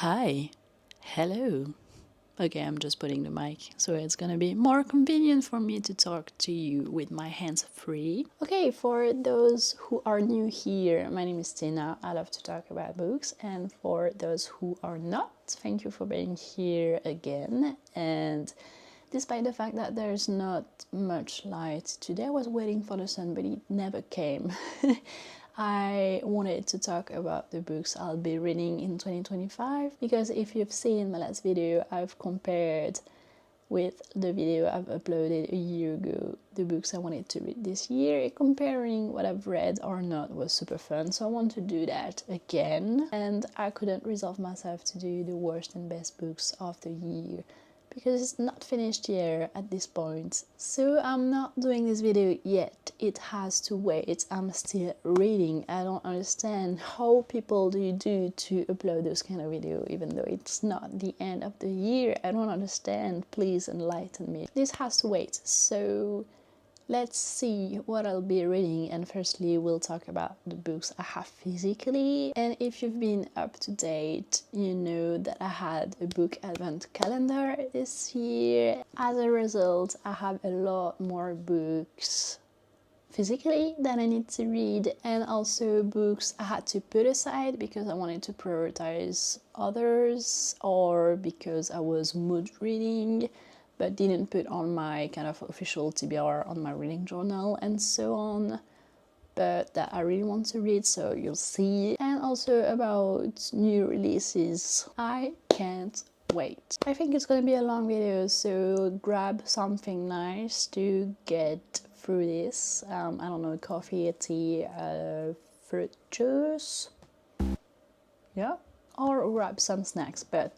Hi, hello. Okay, I'm just putting the mic, so it's gonna be more convenient for me to talk to you with my hands free. Okay, for those who are new here, my name is Tina. I love to talk about books, and for those who are not, thank you for being here again. And despite the fact that there's not much light today, I was waiting for the sun, but it never came. I wanted to talk about the books I'll be reading in 2025 because if you've seen my last video, I've compared with the video I've uploaded a year ago the books I wanted to read this year. Comparing what I've read or not was super fun, so I want to do that again. And I couldn't resolve myself to do the worst and best books of the year because it's not finished yet at this point. So I'm not doing this video yet. It has to wait. I'm still reading. I don't understand how people do to upload those kind of video even though it's not the end of the year. I don't understand. Please enlighten me. This has to wait. So let's see what I'll be reading, and firstly we'll talk about the books I have physically. And if you've been up to date, you know that I had a book advent calendar this year. As a result, I have a lot more books physically that I need to read, and also books I had to put aside because I wanted to prioritize others or because I was mood reading but didn't put on my kind of official TBR on my reading journal and so on, but that I really want to read, so you'll see. And also about new releases. I can't wait. I think it's gonna be a long video, so grab something nice to get through this. I don't know, coffee, a tea, fruit juice, yeah, or grab some snacks, but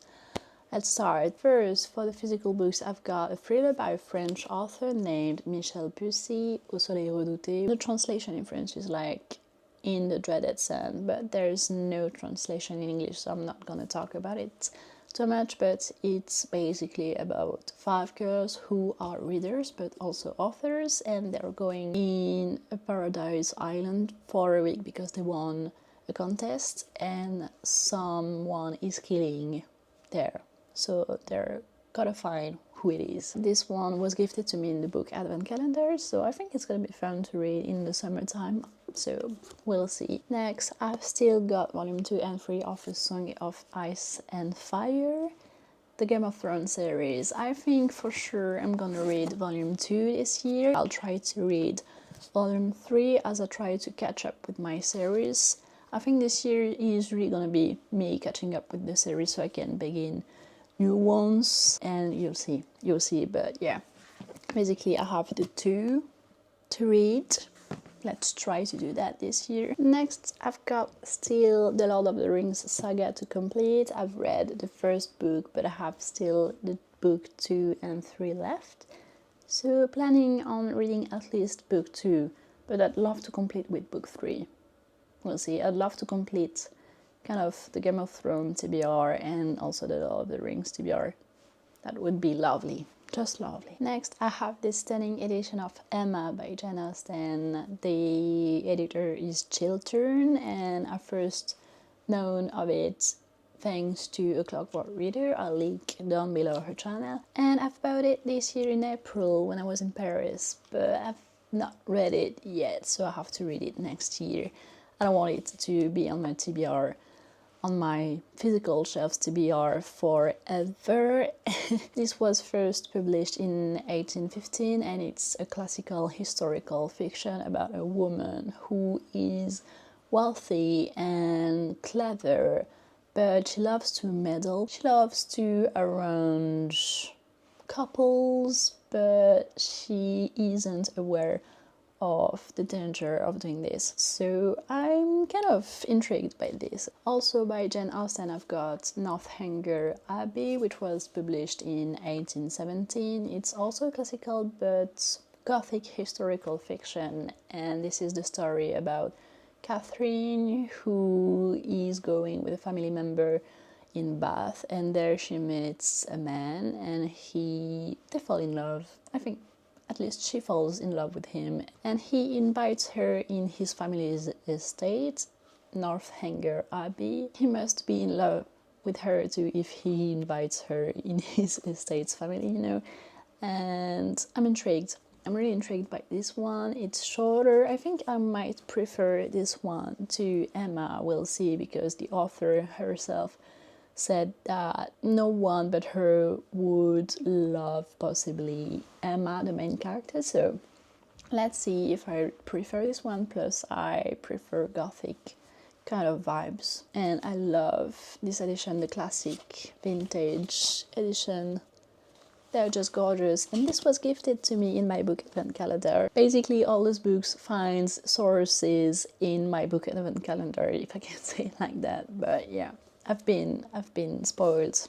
let's start. First, for the physical books, I've got a thriller by a French author named Michel Pussy, Au Soleil Redouté. The translation in French is like In the Dreaded Sun, but there's no translation in English, so I'm not gonna talk about it too much, but it's basically about 5 girls who are readers but also authors, and they're going in a paradise island for a week because they won a contest and someone is killing there. So they're gotta find who it is. This one was gifted to me in the book Advent Calendar, so I think it's gonna be fun to read in the summertime, so we'll see. Next, I've still got volume 2 and 3 of A Song of Ice and Fire, the Game of Thrones series. I think for sure I'm gonna read volume 2 this year. I'll try to read volume 3 as I try to catch up with my series. I think this year is really gonna be me catching up with the series so I can begin new ones, and you'll see, but yeah, basically I have the 2 to read. Let's try to do that this year. Next, I've got still the Lord of the Rings saga to complete. I've read the first book, but I have still the book 2 and 3 left, so planning on reading at least book 2, but I'd love to complete with book 3. We'll see. I'd love to complete kind of the Game of Thrones TBR and also the Lord of the Rings TBR. That would be lovely, just lovely. Next, I have this stunning edition of Emma by Jane Austen. The editor is Chiltern, and I first known of it thanks to A Clockwork Reader. I'll link down below her channel. And I've bought it this year in April when I was in Paris, but I've not read it yet, so I have to read it next year. I don't want it to be on my TBR, on my physical shelves TBR forever. This was first published in 1815, and it's a classical historical fiction about a woman who is wealthy and clever, but she loves to meddle. She loves to arrange couples, but she isn't aware of the danger of doing this, so I'm kind of intrigued by this. Also by Jane Austen, I've got Northanger Abbey, which was published in 1817. It's also classical but gothic historical fiction, and this is the story about Catherine, who is going with a family member in Bath, and there she meets a man and they fall in love. I think at least she falls in love with him, and he invites her in his family's estate, Northanger Abbey. He must be in love with her too if he invites her in his estate's family, you know. And I'm intrigued. I'm really intrigued by this one. It's shorter. I think I might prefer this one to Emma. We'll see, because the author herself said that no one but her would love possibly Emma, the main character. So let's see if I prefer this one. Plus I prefer gothic kind of vibes, and I love this edition, the classic vintage edition. They're just gorgeous, and this was gifted to me in my book advent calendar. Basically all those books finds sources in my book advent calendar, if I can say it like that. But yeah, I've been spoiled.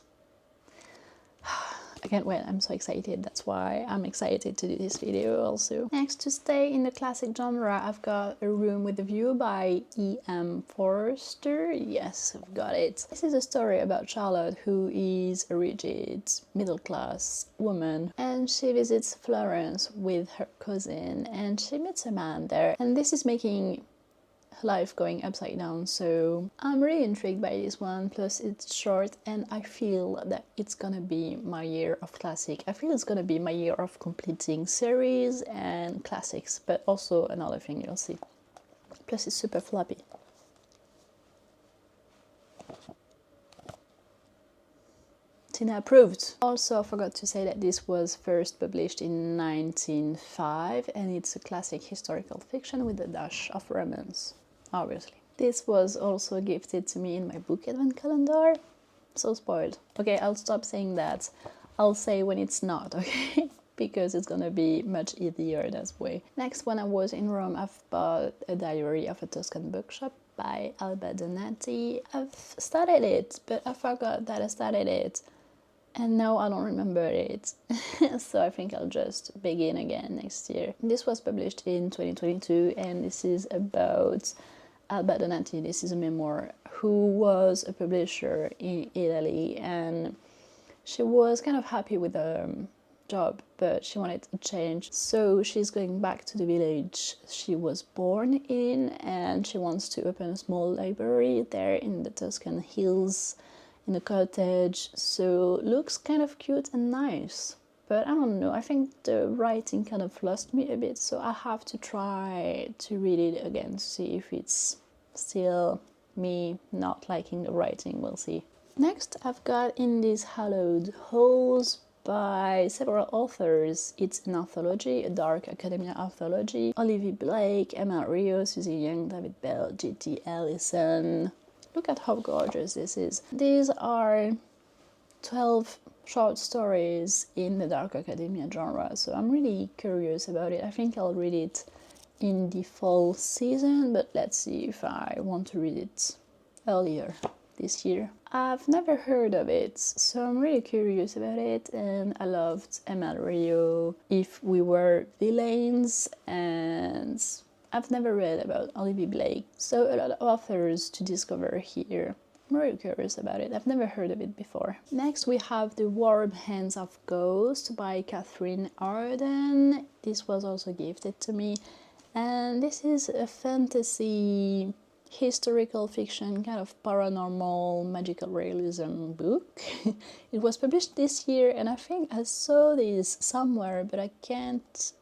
I can't wait, I'm so excited. That's why I'm excited to do this video also. Next, to stay in the classic genre, I've got A Room with a View by E.M. Forster. Yes, I've got it. This is a story about Charlotte, who is a rigid middle-class woman, and she visits Florence with her cousin, and she meets a man there, and this is making life going upside down. So I'm really intrigued by this one. Plus it's short, and I feel that it's gonna be my year of classic. I feel it's gonna be my year of completing series and classics, but also another thing, you'll see. Plus it's super floppy. Tina approved. Also, I forgot to say that this was first published in 1905, and it's a classic historical fiction with a dash of romance, obviously. This was also gifted to me in my book advent calendar. So spoiled. Okay, I'll stop saying that. I'll say when it's not, okay? Because it's gonna be much easier that way. Next, when I was in Rome, I've bought A Diary of a Tuscan Bookshop by Alba Donati. I've started it, but I forgot that I started it, and now I don't remember it. So I think I'll just begin again next year. This was published in 2022, and this is about Alba Donati. This is a memoir, who was a publisher in Italy, and she was kind of happy with the job, but she wanted a change. So she's going back to the village she was born in, and she wants to open a small library there in the Tuscan hills, in a cottage. So looks kind of cute and nice, but I don't know, I think the writing kind of lost me a bit, so I have to try to read it again to see if it's still me not liking the writing. We'll see. Next, I've got In These Hallowed Halls by several authors. It's an anthology, a dark academia anthology. Olivia Blake, Emma Rio, Susie Young, David Bell, G.T. Ellison. Look at how gorgeous this is. These are 12 short stories in the dark academia genre, so I'm really curious about it. I think I'll read it in the fall season, but let's see if I want to read it earlier this year. I've never heard of it, so I'm really curious about it, and I loved Emma Rio, If We Were Villains, and I've never read about Olivia Blake, so a lot of authors to discover here. I'm really curious about it. I've never heard of it before. Next, we have The Warm Hands of Ghost by Catherine Arden. This was also gifted to me, and this is a fantasy, historical fiction, kind of paranormal, magical realism book. It was published this year, and I think I saw this somewhere, but I can't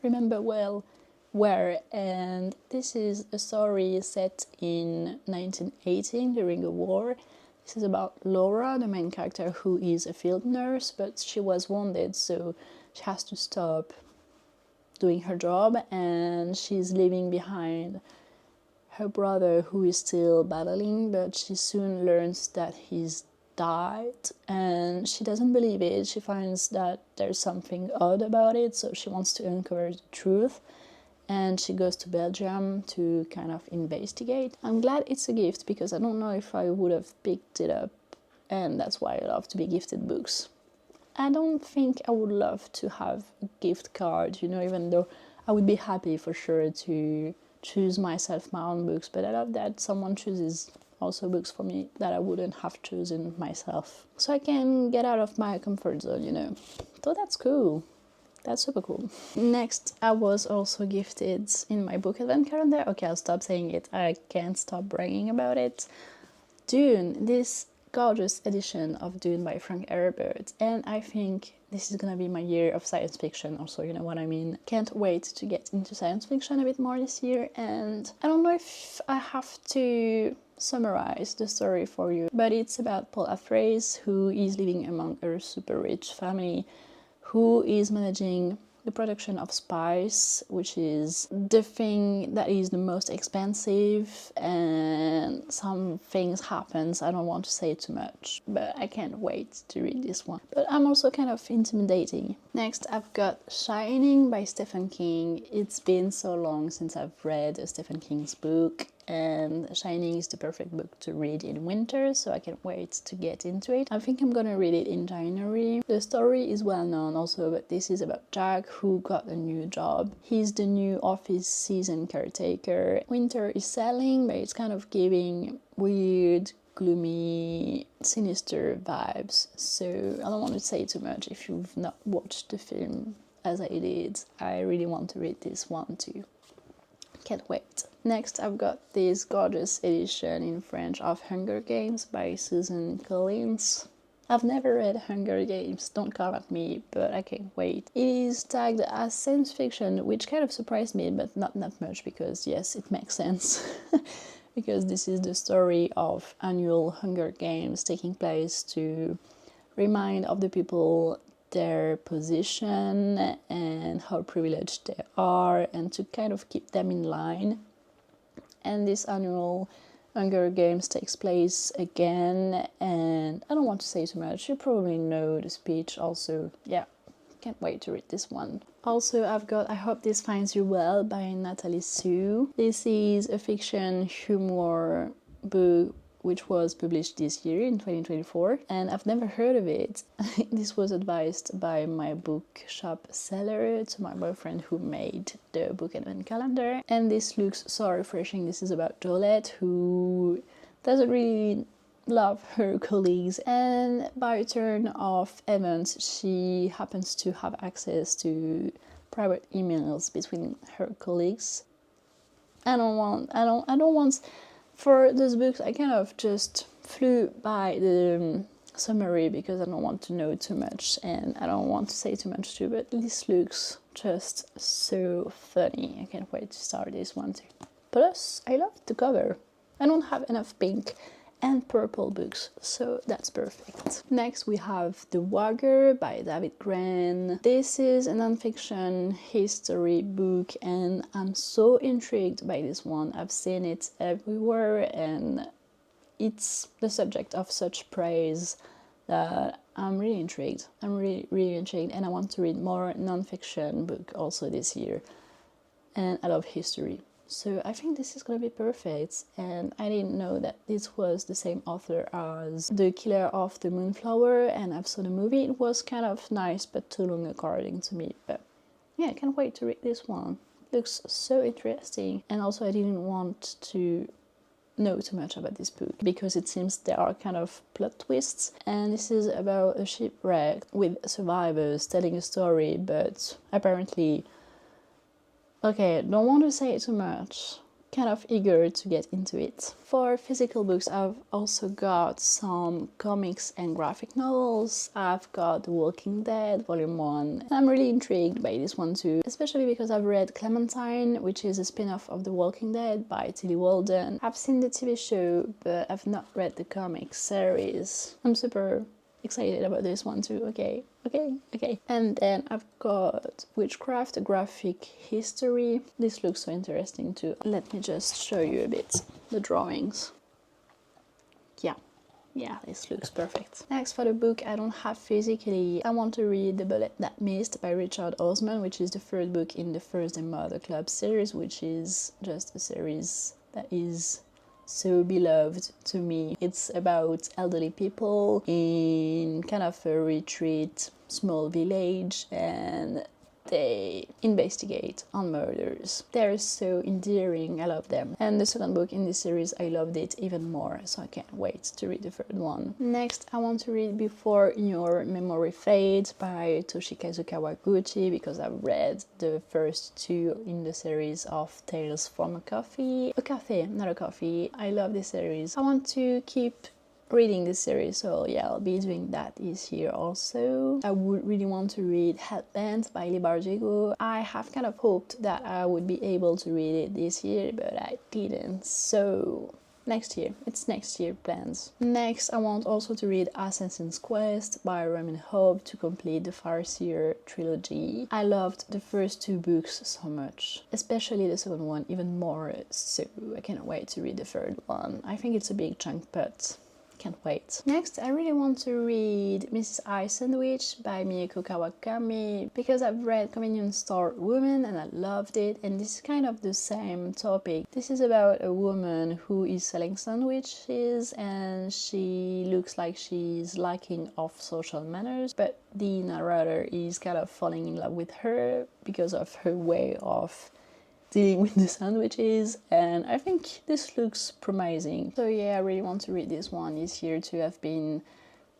remember well where. And this is a story set in 1918 during a war. This is about Laura, the main character, who is a field nurse, but she was wounded, so she has to stop doing her job, and she's leaving behind her brother, who is still battling, but she soon learns that he's died, and she doesn't believe it. She finds that there's something odd about it, so she wants to uncover the truth, and she goes to Belgium to kind of investigate. I'm glad it's a gift, because I don't know if I would have picked it up, and that's why I love to be gifted books. I don't think I would love to have a gift card, you know, even though I would be happy for sure to choose myself my own books, but I love that someone chooses also books for me that I wouldn't have chosen myself. So I can get out of my comfort zone, you know. So that's cool. That's super cool. Next, I was also gifted in my book advent calendar. Okay, I'll stop saying it. I can't stop bragging about it. Dune. This gorgeous edition of Dune by Frank Herbert, and I think this is gonna be my year of science fiction also, you know what I mean. Can't wait to get into science fiction a bit more this year, and I don't know if I have to summarize the story for you, but it's about Paul Atreides, who is living among a super rich family, who is managing the production of spice, which is the thing that is the most expensive, and some things happens. I don't want to say too much, but I can't wait to read this one. But I'm also kind of intimidating. Next, I've got Shining by Stephen King. It's been so long since I've read a Stephen King's book, and Shining is the perfect book to read in winter, so I can't wait to get into it. I think I'm gonna read it in January. The story is well known also, but this is about Jack, who got a new job. He's the new office season caretaker. Winter is selling, but it's kind of giving weird, gloomy, sinister vibes, so I don't want to say too much if you've not watched the film as I did. I really want to read this one too. Can't wait. Next, I've got this gorgeous edition in French of Hunger Games by Susan Collins. I've never read Hunger Games, don't come at me, but I can't wait. It is tagged as science fiction, which kind of surprised me, but not that much, because yes, it makes sense. Because this is the story of annual Hunger Games taking place to remind of the people their position and how privileged they are, and to kind of keep them in line. And this annual Hunger Games takes place again, and I don't want to say too much, you probably know the speech also. Yeah, can't wait to read this one. Also, I've got I Hope This Finds You Well by Natalie Sue. This is a fiction humor book which was published this year in 2024, and I've never heard of it. This was advised by my bookshop seller to my boyfriend, who made the book advent calendar, and this looks so refreshing. This is about Jolette, who doesn't really love her colleagues, and by a turn of events she happens to have access to private emails between her colleagues. I don't want for those books, I kind of just flew by the summary because I don't want to know too much, and I don't want to say too much too, but this looks just so funny. I can't wait to start this one too. Plus, I love the cover. I don't have enough pink and purple books, so that's perfect. Next we have The Wagger by David Grann. This is a non-fiction history book, and I'm so intrigued by this one. I've seen it everywhere, and it's the subject of such praise that I'm really intrigued. I'm really intrigued, and I want to read more non-fiction book also this year. And I love history, so I think this is gonna be perfect. And I didn't know that this was the same author as The Killer of the Moonflower, and I've saw the movie. It was kind of nice, but too long according to me. But yeah, I can't wait to read this one. It looks so interesting, and also I didn't want to know too much about this book because it seems there are kind of plot twists, and this is about a shipwreck with survivors telling a story, but apparently, okay, don't want to say too much, kind of eager to get into it. For physical books, I've also got some comics and graphic novels. I've got The Walking Dead Volume 1. I'm really intrigued by this one too, especially because I've read Clementine, which is a spin-off of The Walking Dead by Tillie Walden. I've seen the TV show, but I've not read the comic series. I'm super excited about this one too. Okay. And then I've got Witchcraft, a graphic history. This looks so interesting too. Let me just show you a bit the drawings. Yeah, this looks perfect. Next, for the book I don't have physically, I want to read The Bullet That Missed by Richard Osman, which is the third book in the Thursday Murder Club series, which is just a series that is so beloved to me. It's about elderly people in kind of a retreat, small village, and they investigate on murders. They're so endearing, I love them. And the second book in this series, I loved it even more, so I can't wait to read the third one. Next, I want to read Before Your Memory Fades by Toshikazu Kawaguchi, because I've read the first two in the series of Tales from a Cafe, not a coffee. I love this series. I want to keep reading this series, so yeah, I'll be doing that this year also. I would really want to read Headlands by Lee Bardugo. I have kind of hoped that I would be able to read it this year, but I didn't, so next year. It's next year plans. Next, I want also to read Assassin's Quest by Ramin Hope to complete the Farseer trilogy. I loved the first 2 books so much, especially the second one even more, so I can't wait to read the third one. I think it's a big chunk, but can't wait. Next, I really want to read Mrs. I Sandwich by Miyako Kawakami because I've read Convenience Store Woman and I loved it, and this is kind of the same topic. This is about a woman who is selling sandwiches and she looks like she's lacking of social manners, but the narrator is kind of falling in love with her because of her way of dealing with the sandwiches, and I think this looks promising. So yeah, I really want to read this one this year too. I've been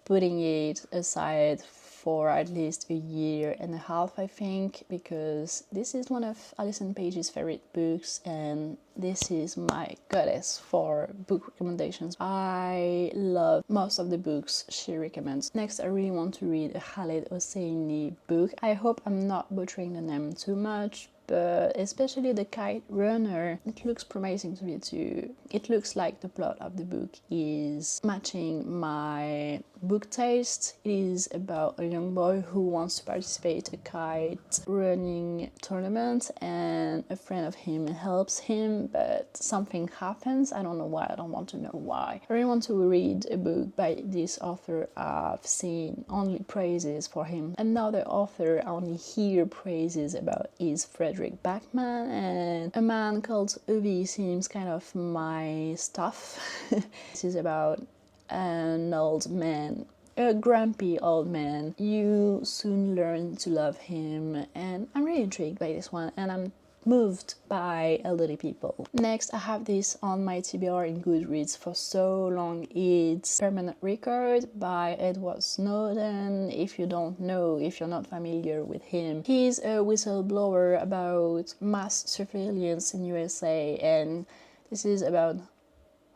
putting it aside for at least a year and a half, I think, because this is one of Alison Page's favorite books and this is my goddess for book recommendations. I love most of the books she recommends. Next, I really want to read a Khaled Hosseini book. I hope I'm not butchering the name too much, but especially the Kite Runner, it looks promising to me too. It looks like the plot of the book is matching my book taste. It is about a young boy who wants to participate in a kite running tournament and a friend of him helps him, but something happens. I don't know why, I don't want to know why. I really want to read a book by this author. I've seen only praises for him. Another author I only hear praises about is Frederick Backman, and A Man Called Uvi seems kind of my stuff. This is about an old man, a grumpy old man. You soon learn to love him, and I'm really intrigued by this one, and I'm moved by elderly people. Next, I have this on my TBR in Goodreads for so long. It's Permanent Record by Edward Snowden. If you don't know, if you're not familiar with him, he's a whistleblower about mass surveillance in USA, and this is about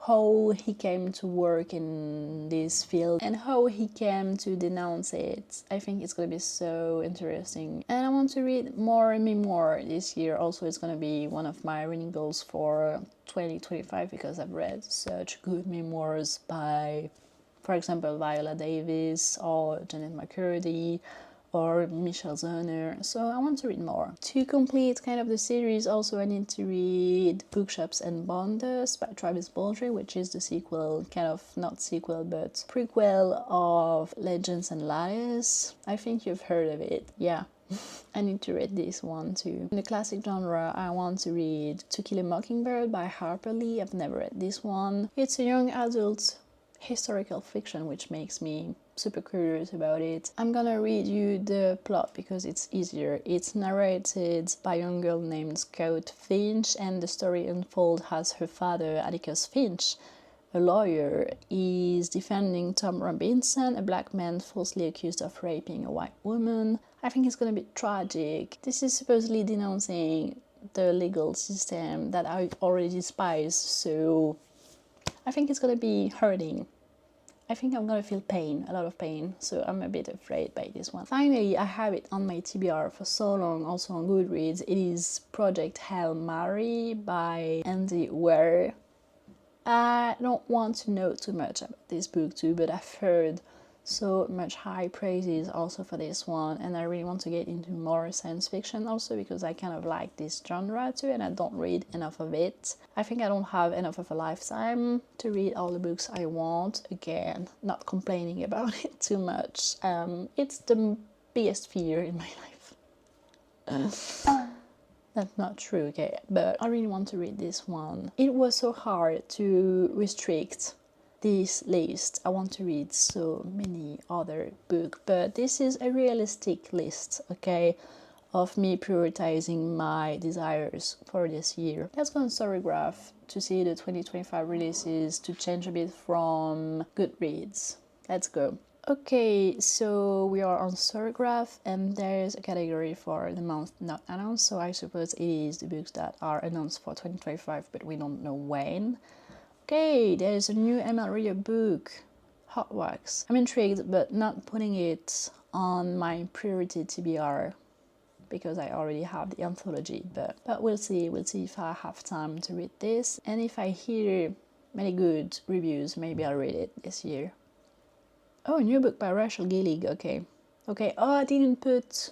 how he came to work in this field and how he came to denounce it. I think it's gonna be so interesting. And I want to read more memoir this year. Also, it's gonna be one of my reading goals for 2025 because I've read such good memoirs by, for example, Viola Davis or Janet McCurdy or Michelle Zerner, so I want to read more. To complete kind of the series, also I need to read Bookshops and Bonders by Travis Baldree, which is the sequel, kind of not sequel, but prequel of Legends and Lattice. I think you've heard of it, yeah. I need to read this one too. In the classic genre, I want to read To Kill a Mockingbird by Harper Lee. I've never read this one. It's a young adult historical fiction, which makes me super curious about it. I'm gonna read you the plot because it's easier. It's narrated by a young girl named Scout Finch, and the story unfolds as her father, Atticus Finch, a lawyer, is defending Tom Robinson, a black man falsely accused of raping a white woman. I think it's gonna be tragic. This is supposedly denouncing the legal system that I already despise, so I think it's gonna be hurting. I think I'm gonna feel pain, a lot of pain, so I'm a bit afraid by this one. Finally, I have it on my TBR for so long, also on Goodreads. It is Project Hail Mary by Andy Weir. I don't want to know too much about this book too, but I've heard so much high praises also for this one, and I really want to get into more science fiction also because I kind of like this genre too, and I don't read enough of it. I think I don't have enough of a lifetime to read all the books I want. Again, not complaining about it too much. It's the biggest fear in my life. That's not true, okay, but I really want to read this one. It was so hard to restrict this list. I want to read so many other books, but this is a realistic list, okay, of me prioritizing my desires for this year. Let's go on Storygraph to see the 2025 releases, to change a bit from Goodreads. Let's go. Okay, so we are on Storygraph and there's a category for the month not announced, so I suppose it is the books that are announced for 2025 but we don't know when. Okay, there's a new Emma Ria book. Hot Wax. I'm intrigued, but not putting it on my priority TBR because I already have the anthology, but we'll see if I have time to read this, and if I hear many good reviews, maybe I'll read it this year. Oh, a new book by Rachel Gillig. Okay, oh, I didn't put,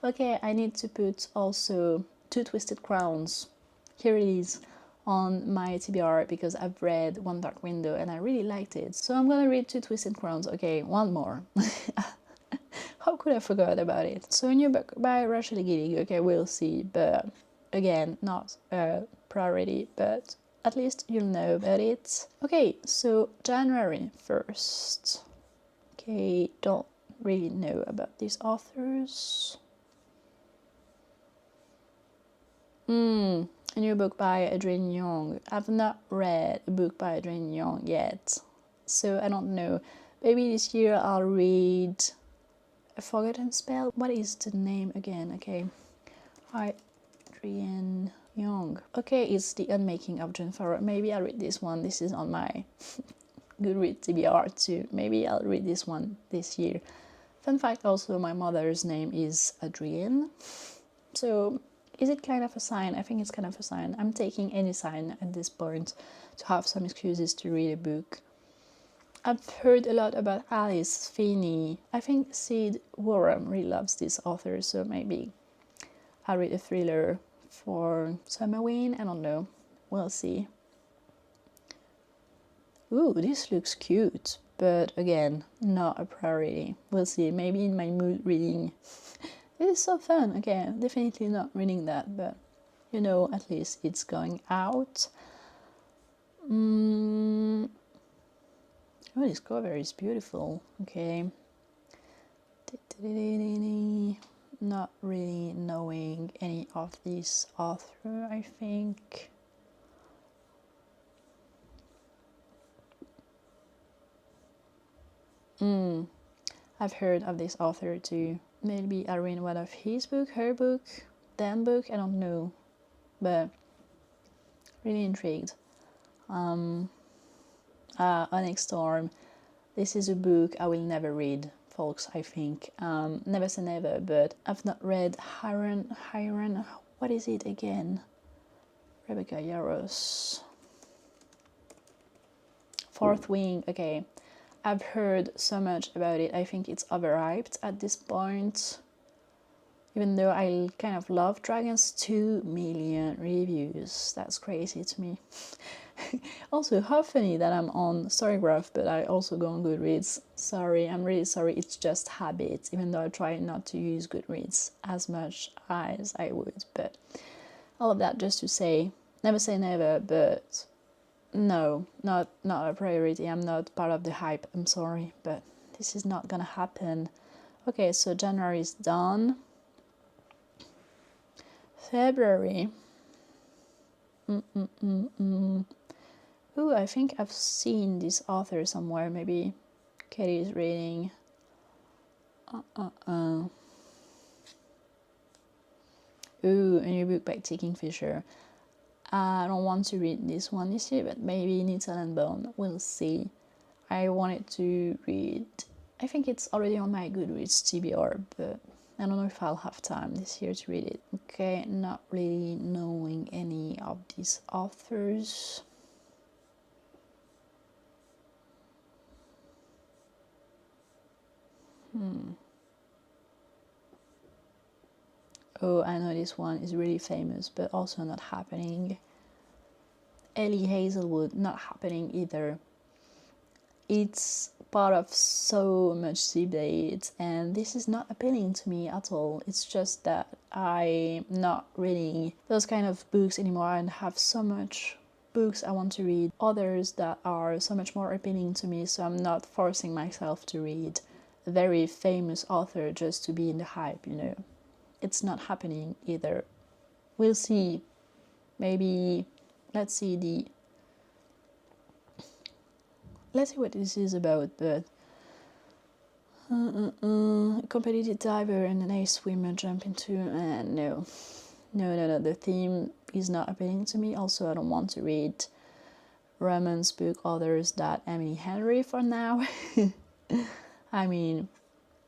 okay, I need to put also Two Twisted Crowns, here it is, on my TBR, because I've read One Dark Window and I really liked it, so I'm gonna read Two Twisted Crowns. Okay, one more. How could I forget about it? So a new book by Rachel Gillig. Okay, we'll see, but again, not a priority, but at least you'll know about it. Okay, so January 1st. Okay, don't really know about these authors. A new book by Adrienne Young. I've not read a book by Adrienne Young yet, so I don't know. Maybe this year I'll read A Forgotten Spell. What is the name again? Okay, Adrienne Young. Okay, it's The Unmaking of June Farrow. Maybe I'll read this one. This is on my Goodreads TBR too. Maybe I'll read this one this year. Fun fact also, my mother's name is Adrienne. So is it kind of a sign? I think it's kind of a sign. I'm taking any sign at this point to have some excuses to read a book. I've heard a lot about Alice Feeney. I think Sid Warham really loves this author, so maybe I'll read a thriller for Summerween. I don't know. We'll see. Ooh, this looks cute, but again, not a priority. We'll see. Maybe in my mood reading. It is so fun. Okay, definitely not reading that, but you know, at least it's going out. Oh, this cover is beautiful. Okay. Not really knowing any of these author, I think. I've heard of this author too. Maybe I read one of his book, her book, Dan book, I don't know. But really intrigued. Onyx Storm. This is a book I will never read, folks, I think. Never say never, but I've not read Hiron, what is it again? Rebecca Yarros. Fourth Wing, okay. I've heard so much about it. I think it's overhyped at this point. Even though I kind of love dragons, 2 million reviews. That's crazy to me. Also, how funny that I'm on Storygraph, but I also go on Goodreads. Sorry, I'm really sorry. It's just habit, even though I try not to use Goodreads as much as I would. But all of that just to say, never say never, but no, not a priority. I'm not part of the hype. I'm sorry, but this is not gonna happen. Okay, so January is done. February. Ooh, I think I've seen this author somewhere. Maybe Katie is reading. Ooh, a new book by Taking Fisher. I don't want to read this one this year, but maybe Needle and Bone. We'll see. I wanted to read. I think it's already on my Goodreads TBR, but I don't know if I'll have time this year to read it. Okay, not really knowing any of these authors. Oh, I know this one is really famous, but also not happening. Ellie Hazelwood, not happening either. It's part of so much debate, and this is not appealing to me at all. It's just that I'm not reading those kind of books anymore, and have so much books I want to read, others that are so much more appealing to me, so I'm not forcing myself to read a very famous author just to be in the hype, you know. It's not happening either. We'll see. Maybe let's see what this is about. But a competitive diver and an ace swimmer jump into no, the theme is not appealing to me. Also, I don't want to read romance book authors that Emily Henry for now. I mean,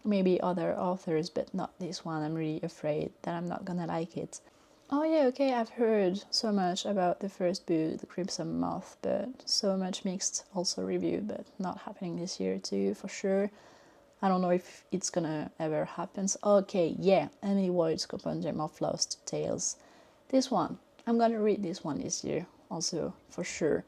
maybe other authors, but not this one. I'm really afraid that I'm not gonna like it. Oh yeah, okay, I've heard so much about the first book, The Crimson Moth, but so much mixed also review, but not happening this year too, for sure. I don't know if it's gonna ever happen. Okay, yeah, Emily White's Compendium of Lost Tales. This one, I'm gonna read this one this year also, for sure.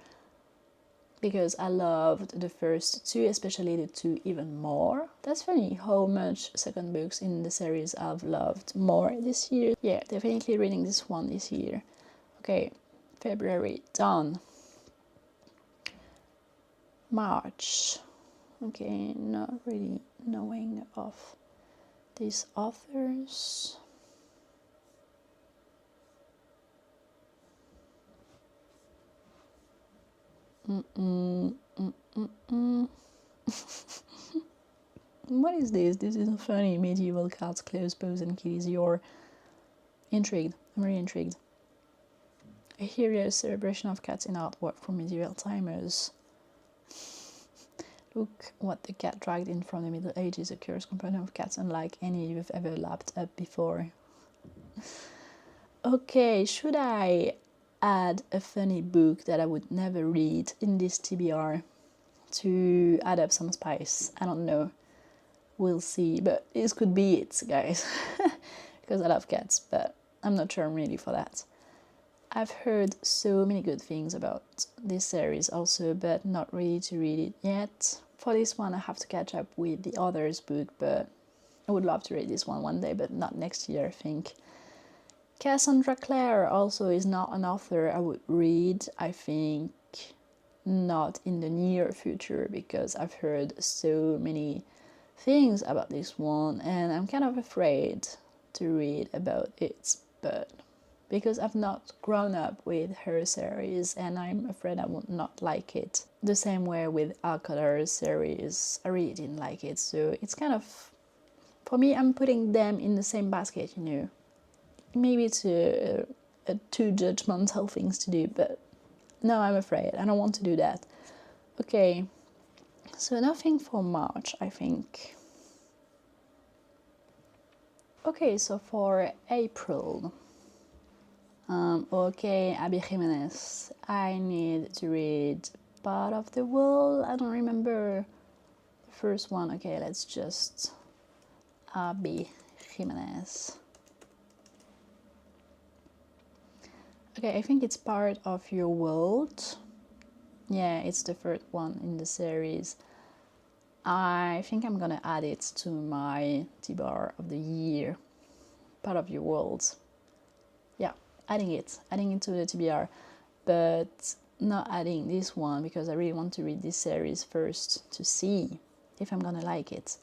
Because I loved the first two, especially the two even more. That's funny how much second books in the series I've loved more this year. Yeah, definitely reading this one this year. Okay, February, done. March. Okay, not really knowing of these authors. What is this? This is funny. Medieval cats, clothes, pose, and kitties. You're intrigued. I'm really intrigued. A hilarious celebration of cats in artwork from medieval timers. Look what the cat dragged in from the Middle Ages, a curious companion of cats unlike any you've ever lapped up before. Okay, should I add a funny book that I would never read in this TBR to add up some spice? I don't know. We'll see, but this could be it, guys. Because I love cats, but I'm not sure I'm ready for that. I've heard so many good things about this series also, but not ready to read it yet. For this one, I have to catch up with the others book, but I would love to read this one day, but not next year, I think. Cassandra Clare also is not an author I would read, I think not in the near future, because I've heard so many things about this one and I'm kind of afraid to read about it, but because I've not grown up with her series and I'm afraid I would not like it. The same way with Alcala's series, I really didn't like it, so it's kind of, for me, I'm putting them in the same basket, you know. Maybe it's a too judgmental things to do, but no, I'm afraid. I don't want to do that. Okay, so nothing for March, I think. Okay, so for April. Okay, Abby Jimenez. I need to read Part of the World. I don't remember the first one. Okay, let's just Abby Jimenez. Okay, I think it's Part of Your World. Yeah, it's the third one in the series. I think I'm gonna add it to my TBR of the year. Part of Your World. Yeah, adding it to the TBR, but not adding this one because I really want to read this series first to see if I'm gonna like it.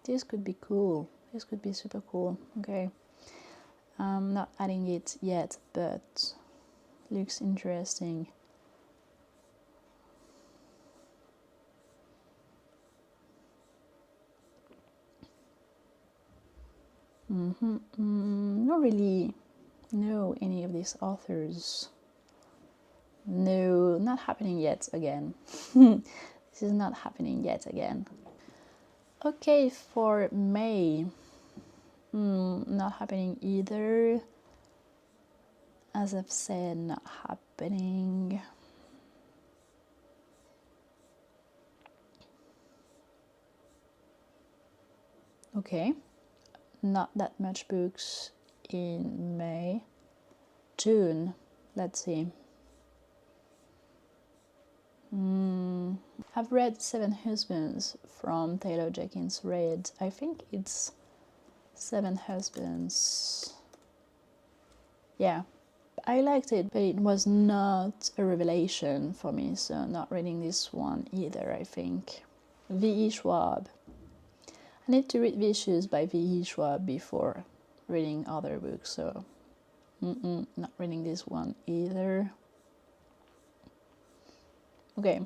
This could be cool. This could be super cool. Okay. I'm not adding it yet, but looks interesting. Not really know any of these authors. No, not happening yet again. This is not happening yet again. Okay, for May, not happening either. As I've said, not happening. Okay, not that much books in May. June, let's see. I've read Seven Husbands from Taylor Jenkins Reid. I think it's Seven Husbands. Yeah, I liked it, but it was not a revelation for me, so not reading this one either, I think. V.E. Schwab. I need to read Vicious by V.E. Schwab before reading other books, so not reading this one either. Okay,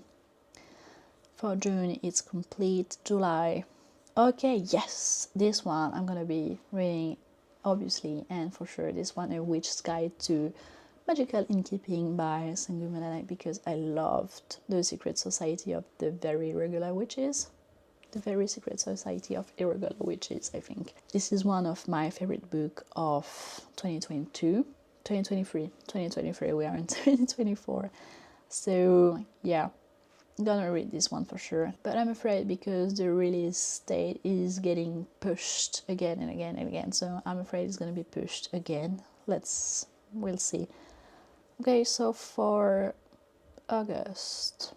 for June it's complete. July. Okay, yes, this one I'm gonna be reading obviously, and for sure this one, A Witch's Guide to Magical Innkeeping by Sangu Madanai, because I loved The Secret Society of the Very Regular Witches. The Very Secret Society of Irregular Witches, I think. This is one of my favorite book of 2022. 2023, we are in 2024. So yeah, I'm gonna read this one for sure. But I'm afraid because the release date is getting pushed again and again and again. So I'm afraid it's gonna be pushed again. We'll see. Okay, so for August,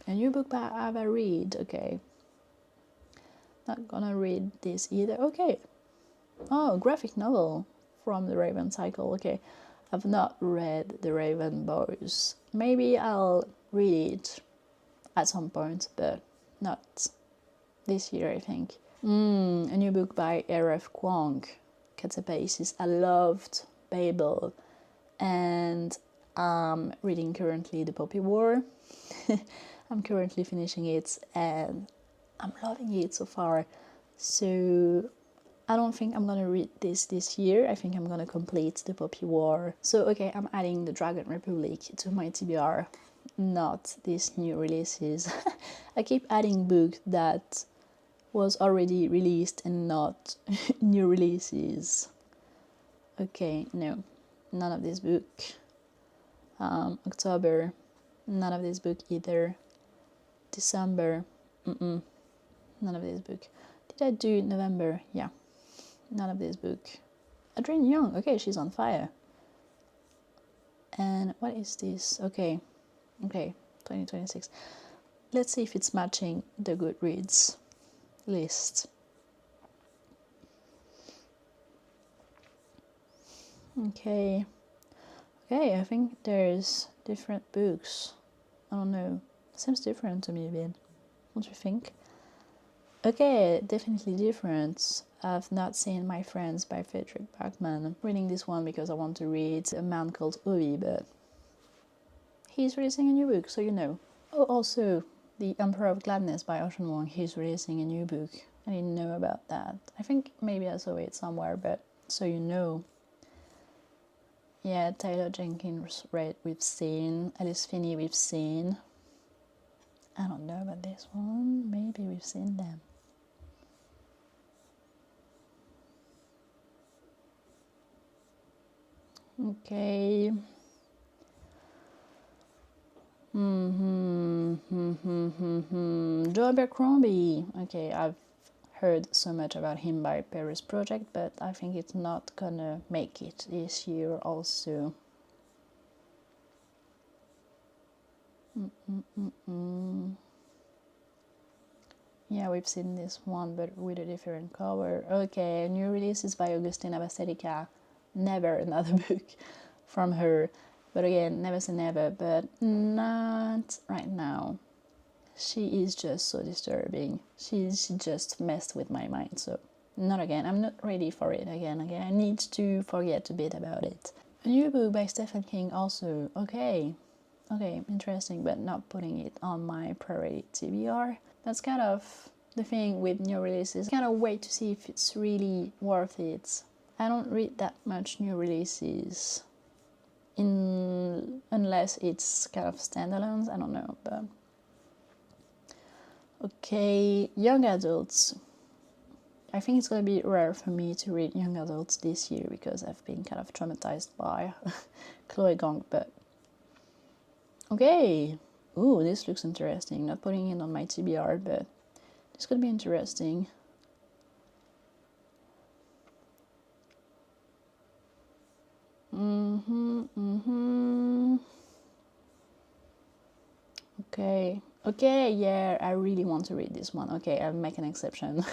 a new book by Ava Reed. Okay, not gonna read this either. Okay, oh, graphic novel from the Raven Cycle. Okay, I've not read The Raven Boys. Maybe I'll read it at some point, but not this year, I think. A new book by R.F. Kuang, Catabasis. I loved Babel, and I'm reading currently The Poppy War. I'm currently finishing it, and I'm loving it so far. So I don't think I'm gonna read this year. I think I'm gonna complete The Poppy War. So okay, I'm adding The Dragon Republic to my TBR, not these new releases. I keep adding books that was already released and not new releases. Okay, no, none of this book. October, none of this book either. December, none of this book. Did I do November? Yeah, none of this book. Adrienne Young, okay, she's on fire. And what is this? Okay, 2026. Let's see if it's matching the Goodreads list. Okay, I think there's different books. I don't know. Seems different to me a bit. What do you think? Okay, definitely different. I've not seen My Friends by Frederick Backman. I'm reading this one because I want to read A Man Called Ovi, but he's releasing a new book, so you know. Oh, also, The Emperor of Gladness by Ocean Wong, he's releasing a new book. I didn't know about that. I think maybe I saw it somewhere, but so you know. Yeah, Taylor Jenkins Reid we've seen. Alice Finney we've seen. I don't know about this one. Maybe we've seen them. Okay. Joe Abercrombie. Okay, I've heard so much about him by Paris Project, but I think it's not gonna make it this year also. Yeah, we've seen this one, but with a different cover. Okay, new releases by Augustina Basilica. Never another book from her. But again, never say never, but not right now. She is just so disturbing. She just messed with my mind, so not again. I'm not ready for it again. I need to forget a bit about it. A new book by Stephen King also. Okay, interesting, but not putting it on my priority TBR. That's kind of the thing with new releases. Kind of wait to see if it's really worth it. I don't read that much new releases unless it's kind of standalones. I don't know, but okay, young adults. I think it's gonna be rare for me to read young adults this year because I've been kind of traumatized by Chloe Gong, but okay. Ooh, this looks interesting. Not putting it on my TBR, but this could be interesting. Okay, yeah, I really want to read this one. Okay, I'll make an exception.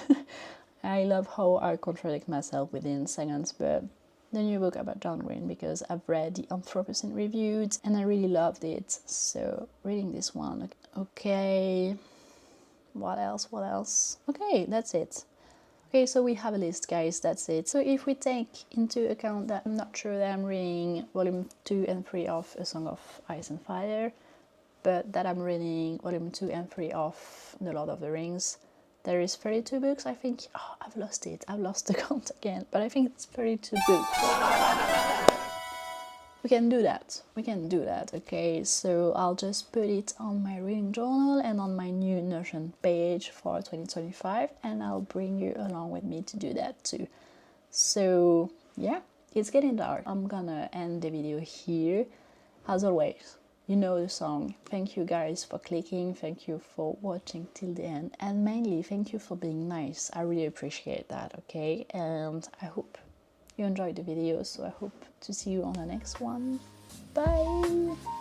I love how I contradict myself within seconds, but the new book about John Green, because I've read the Anthropocene Reviewed and I really loved it, so reading this one. Okay, what else? Okay, that's it. Okay, so we have a list, guys, that's it. So if we take into account that I'm not sure that I'm reading volume 2 and 3 of A Song of Ice and Fire, but that I'm reading volume 2 and 3 of The Lord of the Rings, There is 32 books, I think. Oh, I've lost it. I've lost the count again, but I think it's 32 books. We can do that. We can do that, okay? So I'll just put it on my reading journal and on my new Notion page for 2025, and I'll bring you along with me to do that too. So yeah, it's getting dark. I'm gonna end the video here. As always, you know the song. Thank you guys for clicking. Thank you for watching till the end. And mainly, thank you for being nice. I really appreciate that, okay? And I hope you enjoyed the video, so I hope to see you on the next one. Bye!